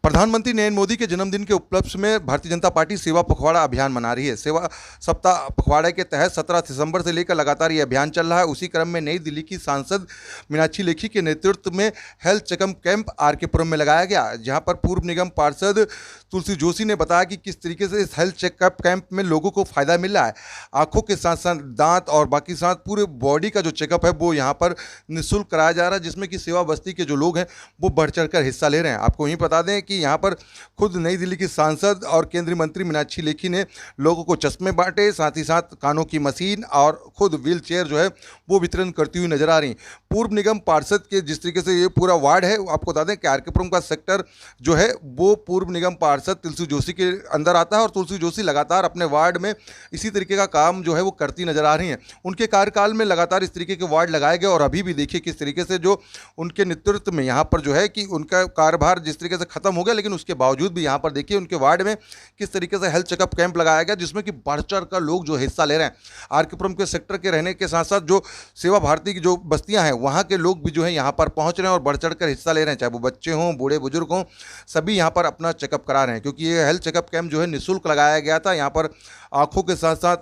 प्रधानमंत्री नरेंद्र मोदी के जन्मदिन के उपलक्ष्य में भारतीय जनता पार्टी सेवा पखवाड़ा अभियान मना रही है। सेवा सप्ताह पखवाड़े के तहत 17 दिसंबर से लेकर लगातार ये अभियान चल रहा है। उसी क्रम में नई दिल्ली की सांसद मीनाक्षी लेखी के नेतृत्व में हेल्थ चेकअप कैंप आरकेपुरम में लगाया गया, जहां पर पूर्व निगम पार्षद तुलसी जोशी ने बताया कि किस तरीके से इस हेल्थ चेकअप कैंप में लोगों को फायदा मिल रहा है। आंखों के साथ साथ दांत और बाकी साथ पूरे बॉडी का जो चेकअप है वो यहाँ पर निःशुल्क कराया जा रहा है, जिसमें कि सेवा बस्ती के जो लोग हैं वो बढ़ चढ़ कर हिस्सा ले रहे हैं। आपको यही बता दें कि यहाँ पर खुद नई दिल्ली की सांसद और केंद्रीय मंत्री मीनाक्षी लेखी ने लोगों को चश्मे बांटे, साथ ही साथ कानों की मशीन और खुद व्हील चेयर जो है वो वितरण करती हुई नजर आ रही। पूर्व निगम पार्षद के जिस तरीके से ये पूरा वार्ड है, आपको बता दें कि आरकेपुरम का सेक्टर जो है वो पूर्व निगम पार्षद तुलसी जोशी के अंदर आता है और तुलसी जोशी लगातार अपने वार्ड में इसी तरीके का काम जो है वो करती नजर आ रही हैं। उनके कार्यकाल में लगातार इस तरीके के वार्ड लगाए गए और अभी भी देखिए किस तरीके से जो उनके नेतृत्व में यहाँ पर जो है कि उनका कार्यभार जिस तरीके से खत्म हो गया, लेकिन उसके बावजूद भी यहाँ पर देखिए उनके वार्ड में किस तरीके से हेल्थ चेकअप कैंप लगाया गया, जिसमें कि बढ़ चढ़ कर लोग जो हिस्सा ले रहे हैं। आरकेपुरम के सेक्टर के रहने के साथ साथ जो सेवा भारती की जो बस्तियां हैं वहाँ के लोग भी जो है यहाँ पर पहुँच रहे हैं और बढ़ चढ़ कर हिस्सा ले रहे हैं, चाहे वो बच्चे हों, बूढ़े बुजुर्ग हों, सभी यहाँ पर अपना चेकअप करा रहे हैं। क्योंकि ये हेल्थ चेकअप कैंप जो है निःशुल्क लगाया गया था। यहाँ पर आँखों के साथ साथ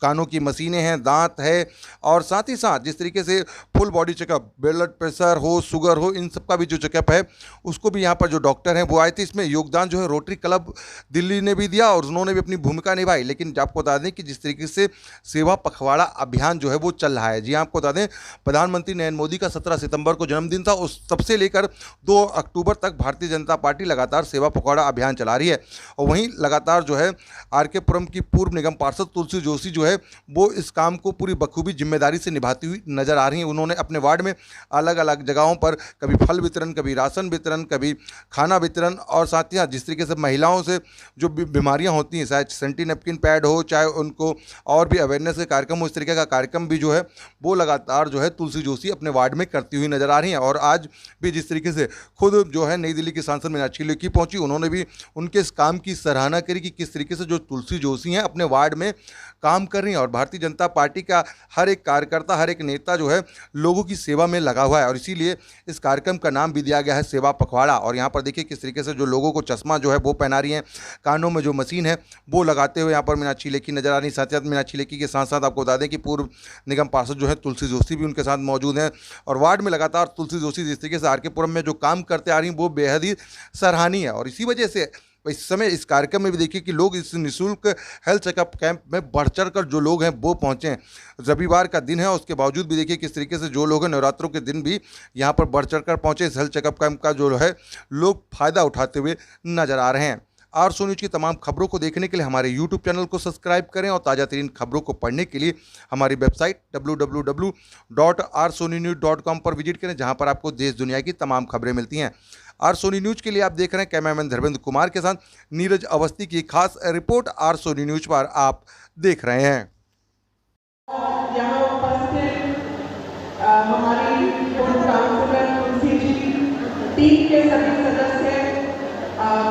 कानों की मशीनें हैं, दांत है और साथ ही साथ जिस तरीके से full body checkup, blood pressure हो, शुगर हो, इन सब का भी जो चेकअप है उसको भी यहाँ पर जो डॉक्टर हैं वो आए थे। इसमें योगदान जो है रोटरी क्लब दिल्ली ने भी दिया और उन्होंने भी अपनी भूमिका निभाई। लेकिन आपको बता दें कि जिस तरीके से सेवा पखवाड़ा अभियान जो है वो चल रहा है, जी हाँ, आपको बता दें प्रधानमंत्री नरेंद्र मोदी का 17 सितंबर को जन्मदिन था। उस तब से लेकर 2 अक्टूबर तक भारतीय जनता पार्टी लगातार सेवा पखवाड़ा अभियान चला रही है। और वहीं लगातार जो है आरकेपुरम की पूर्व निगम पार्षद तुलसी जोशी जो है वो इस काम को पूरी बखूबी जिम्मेदारी से निभाती हुई नजर आ रही हैं। उन्होंने अपने वार्ड में अलग अलग जगहों पर कभी फल वितरण, कभी राशन वितरण, कभी खाना वितरण और साथ ही साथ जिस तरीके से महिलाओं से जो बीमारियां होती हैं, चाहे सेंटी नैपकिन पैड हो, चाहे उनको और भी अवेयरनेस के कार्यक्रम हो, इस तरीके का कार्यक्रम भी जो है वो लगातार जो है तुलसी जोशी अपने वार्ड में करती हुई नजर आ रही हैं। और आज भी जिस तरीके से खुद जो है नई दिल्ली की सांसद मीनाक्षी लेखी पहुंची, उन्होंने भी उनके इस काम की सराहना करी कि किस तरीके से जो तुलसी जोशी हैं अपने वार्ड में काम कर रही हैं। और भारतीय जनता पार्टी का हर एक कार्यकर्ता, हर एक नेता जो है लोगों की सेवा में लगा हुआ है और इसीलिए इस कार्यक्रम का नाम भी दिया गया है सेवा पखवाड़ा। और यहाँ पर देखिए किस तरीके से जो लोगों को चश्मा जो है वो पहना रही हैं, कानों में जो मशीन है वो लगाते हुए यहाँ पर मीनाक्षी लेखी नजर आ रही। साथ ही साथ मीनाक्षी लेखी के साथ साथ आपको बता दें कि पूर्व निगम पार्षद जो है तुलसी जोशी भी उनके साथ मौजूद हैं। और वार्ड में लगातार तुलसी जोशी जिस तरीके से आरकेपुरम में जो काम करते आ रही हैं वो बेहद ही सराहनीय है। और इसी वजह से इस समय इस कार्यक्रम में भी देखिए कि लोग इस निःशुल्क हेल्थ चेकअप कैंप में बढ़ चढ़ कर जो लोग हैं वो पहुंचे हैं। रविवार का दिन है, उसके बावजूद भी देखिए किस तरीके से जो लोग हैं नवरात्रों के दिन भी यहाँ पर बढ़ चढ़ कर पहुँचे। इस हेल्थ चेकअप कैंप का जो है लोग फ़ायदा उठाते हुए नजर आ रहे हैं। आरसो न्यूज़ की तमाम खबरों को देखने के लिए हमारे यूट्यूब चैनल को सब्सक्राइब करें और ताज़ा तरीन खबरों को पढ़ने के लिए हमारी वेबसाइट www.rsonynews.com पर विजिट करें, जहां पर आपको देश दुनिया की तमाम खबरें मिलती हैं। आरसोनी न्यूज़ के लिए आप देख रहे हैं कैमरामैन धर्मेंद्र कुमार के साथ नीरज अवस्थी की खास रिपोर्ट आरसोनी न्यूज़ पर आप देख रहे हैं। यहाँ उपस्थित हमारी काउंसिलर तुलसी जी, टीम के सभी सदस्य,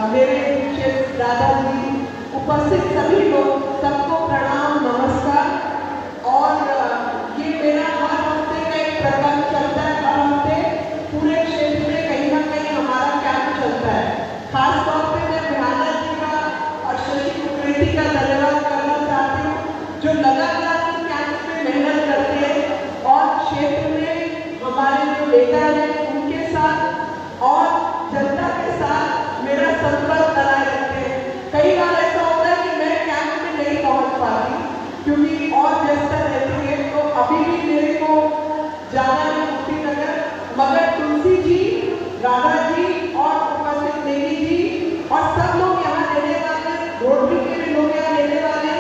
मेरे दादाजी, उपस्थित सभी लोग, सबको प्रणाम, नमस्कार। और ये मेरा हर हफ्ते का एक प्रकल्प चलता है। हर हफ्ते पूरे क्षेत्र में कहीं ना कहीं हमारा कैंप चलता है। खास तौर पे मैं बिहाना जी का और शशि कुकरेती का धन्यवाद करना चाहती हूँ, जो लगातार इस कैंप में मेहनत करते हैं और क्षेत्र में हमारे जो नेता हैं उनके साथ और जनता के साथ मेरा संपर्क बनाए रखते हैं। कई बार ऐसा होता है कि मैं कैंप में नहीं पहुंच पाती क्योंकि और व्यस्तता रहती है, तो अभी भी मेरे को जाना है मुक्ति नगर, मगर तुलसी जी, राधा जी और उपस्थित देवी जी और सब लोग यहाँ लेने वाले, रोटरी के भी लोग यहाँ लेने वाले।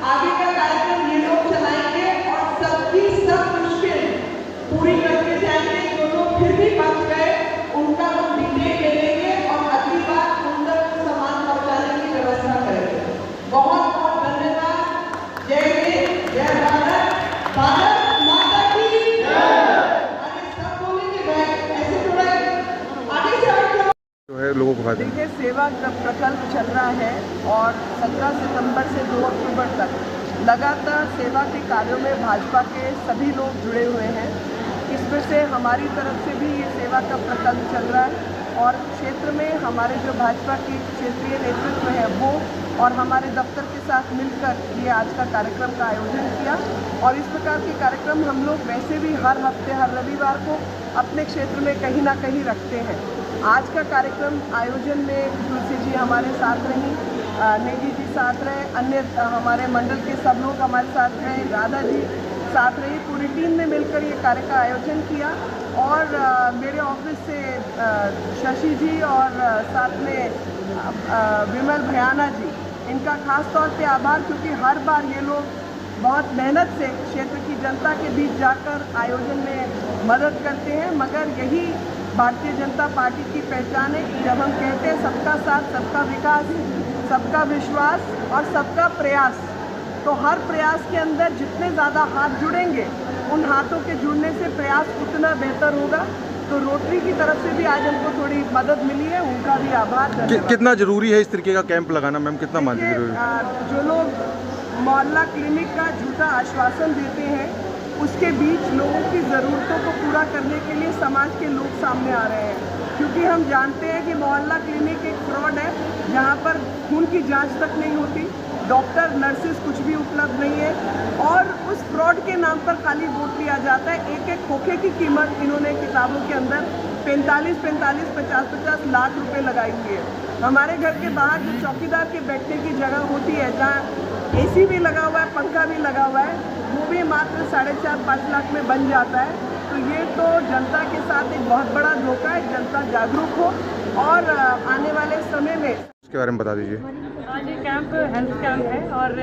आगे का कार्यक्रम ये लोग चलाएंगे और सबकी सब मुश्किल पूरी करके जाएंगे। जो लोग फिर भी बच गए उनका हम डिटेल ले लेंगे और अगली बार उन तक सामान पहुँचाने की व्यवस्था करेंगे। बहुत बहुत धन्यवाद। जय हिंद, जय भारत, भारत माता की जय। अरे सब बोलेंगे, ऐसे थोड़ा आगे से जो है लोगों को फायदा। देखिए, सेवा प्रकल्प चल रहा है और 17 सितंबर से 2 अक्टूबर तक लगातार सेवा के कार्यों में भाजपा के सभी लोग जुड़े हुए हैं। इसमें से हमारी तरफ से भी ये सेवा का प्रकल्प चल रहा है और क्षेत्र में हमारे जो भाजपा की क्षेत्रीय नेतृत्व है वो और हमारे दफ्तर के साथ मिलकर ये आज का कार्यक्रम का आयोजन किया। और इस प्रकार के कार्यक्रम हम लोग वैसे भी हर हफ्ते हर रविवार को अपने क्षेत्र में कहीं ना कहीं रखते हैं। आज का कार्यक्रम आयोजन में तुलसी जी हमारे साथ रहीं, नेगी जी साथ रहे, अन्य हमारे मंडल के सब लोग हमारे साथ रहे, राधा जी साथ रही, पूरी टीम ने मिलकर ये कार्य का आयोजन किया। और मेरे ऑफिस से शशि जी और साथ में विमल भयाना जी, इनका खास तौर पे आभार, क्योंकि हर बार ये लोग बहुत मेहनत से क्षेत्र की जनता के बीच जाकर आयोजन में मदद करते हैं। मगर यही भारतीय जनता पार्टी की पहचान है कि जब हम कहते हैं सबका साथ, सबका विकास, सबका विश्वास और सबका प्रयास, तो हर प्रयास के अंदर जितने ज़्यादा हाथ जुड़ेंगे उन हाथों के जुड़ने से प्रयास उतना बेहतर होगा। तो रोटरी की तरफ से भी आज हमको थोड़ी मदद मिली है, उनका भी आभार। कितना जरूरी है इस तरीके का कैंप लगाना मैम, कितना मानते हैं जरूरी है? जो लोग मोहल्ला क्लिनिक का झूठा आश्वासन देते हैं उसके बीच लोगों की ज़रूरतों को पूरा करने के लिए समाज के लोग सामने आ रहे हैं, क्योंकि हम जानते हैं कि मोहल्ला क्लिनिक एक फ्रॉड है जहाँ पर खून की जांच तक नहीं होती, डॉक्टर नर्सेज कुछ भी उपलब्ध नहीं है और उस फ्रॉड के नाम पर खाली वोट लिया जाता है। एक एक खोखे की कीमत इन्होंने किताबों के अंदर 45-45, 50-50 लाख रुपए लगाई हुई है। हमारे घर के बाहर जो चौकीदार के बैठने की जगह होती है, जहाँ एसी भी लगा हुआ है, पंखा भी लगा हुआ है, वो भी मात्र 4.5-5 लाख में बन जाता है। तो ये तो जनता के साथ एक बहुत बड़ा धोखा है। जनता जागरूक हो और आने वाले समय में इसके बारे में बता दीजिए। आज ये कैंप हेल्थ कैंप है और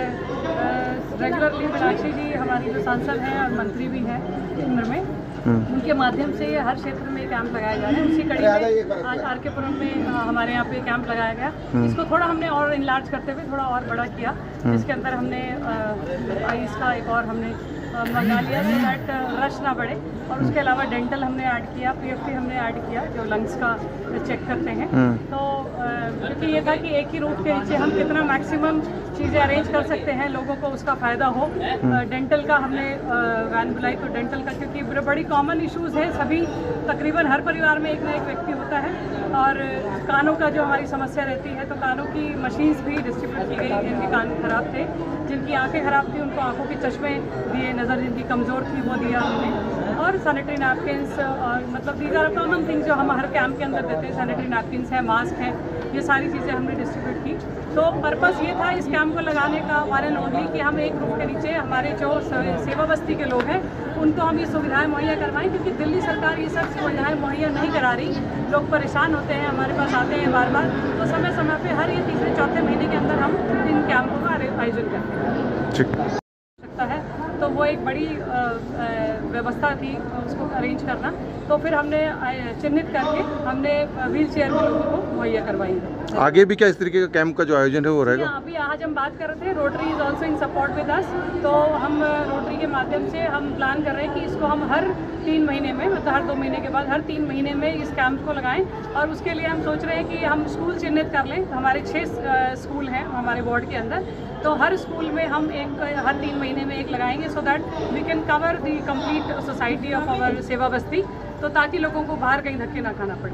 रेगुलरली मीनाक्षी जी हमारी जो सांसद हैं और मंत्री भी हैं केंद्र में, उनके माध्यम से हर क्षेत्र में कैंप लगाया जा रहा है। उसी कड़ी में आज आर.के.पुरम में हमारे यहाँ पे कैंप लगाया गया। इसको थोड़ा हमने और इनलार्ज करते हुए थोड़ा और बड़ा किया, जिसके अंदर हमने आईज का एक और हमने मंगा लिया सो दैट रश ना बढ़े। और उसके अलावा डेंटल हमने ऐड किया, पीएफटी हमने ऐड किया जो लंग्स का चेक करते हैं। तो क्योंकि ये था कि एक ही रूफ के नीचे हम कितना मैक्सिमम चीज़ें अरेंज कर सकते हैं, लोगों को उसका फ़ायदा हो। डेंटल का हमने वैन बुलाई, तो डेंटल का क्योंकि बड़ी कॉमन इश्यूज़ है, सभी तकरीबन हर परिवार में एक ना एक व्यक्ति होता है। और कानों का जो हमारी समस्या रहती है, तो कानों की मशीन्स भी डिस्ट्रीब्यूट की गई। जिनके कान खराब थे, जिनकी आंखें खराब थी, उनको आंखों के चश्मे दिए, नज़र जिनकी कमज़ोर थी वो दिया हमने। और सैनिटरी नैपकिन्स और मतलब दीज आर कॉमन थिंग्स जो हम हर कैंप के अंदर देते हैं। सैनिटरी नैपकिन्स हैं, मास्क हैं, ये सारी चीज़ें हमने डिस्ट्रीब्यूट की। तो पर्पस ये था इस कैंप को लगाने का वन एंड ओनली कि हम एक रूफ के नीचे हमारे जो सेवा बस्ती के लोग हैं उनको हम ये सुविधाएं मुहैया करवाएं, क्योंकि दिल्ली सरकार ये सब सुविधाएं मुहैया नहीं करा रही। लोग परेशान होते हैं, हमारे पास आते हैं बार बार, तो समय समय पे हर ये तीसरे चौथे महीने के अंदर हम इन कैंपों का आयोजन करते हैं। सकता है तो वो एक बड़ी व्यवस्था थी उसको अरेंज करना। तो फिर हमने चिन्हित करके हमने व्हील चेयर में लोगों को मुहैया करवाई। आगे भी क्या इस तरीके का कैंप का जो आयोजन है वो रहेगा? अभी आज हम बात कर रहे थे, rotary is also in support with us. तो हम रोटरी के माध्यम से हम प्लान कर रहे हैं कि इसको हम हर 3 महीने में, मतलब हर 2 महीने के बाद हर 3 महीने में इस कैंप को लगाएं। और उसके लिए हम सोच रहे हैं कि हम स्कूल चिन्हित कर लें। हमारे 6 स्कूल हैं हमारे वार्ड के अंदर, तो हर स्कूल में हम हर 3 महीने में एक लगाएंगे, so that we can cover the complete society of our seva basti, तो ताकि लोगों को बाहर कहीं धक्के ना खाना पड़े।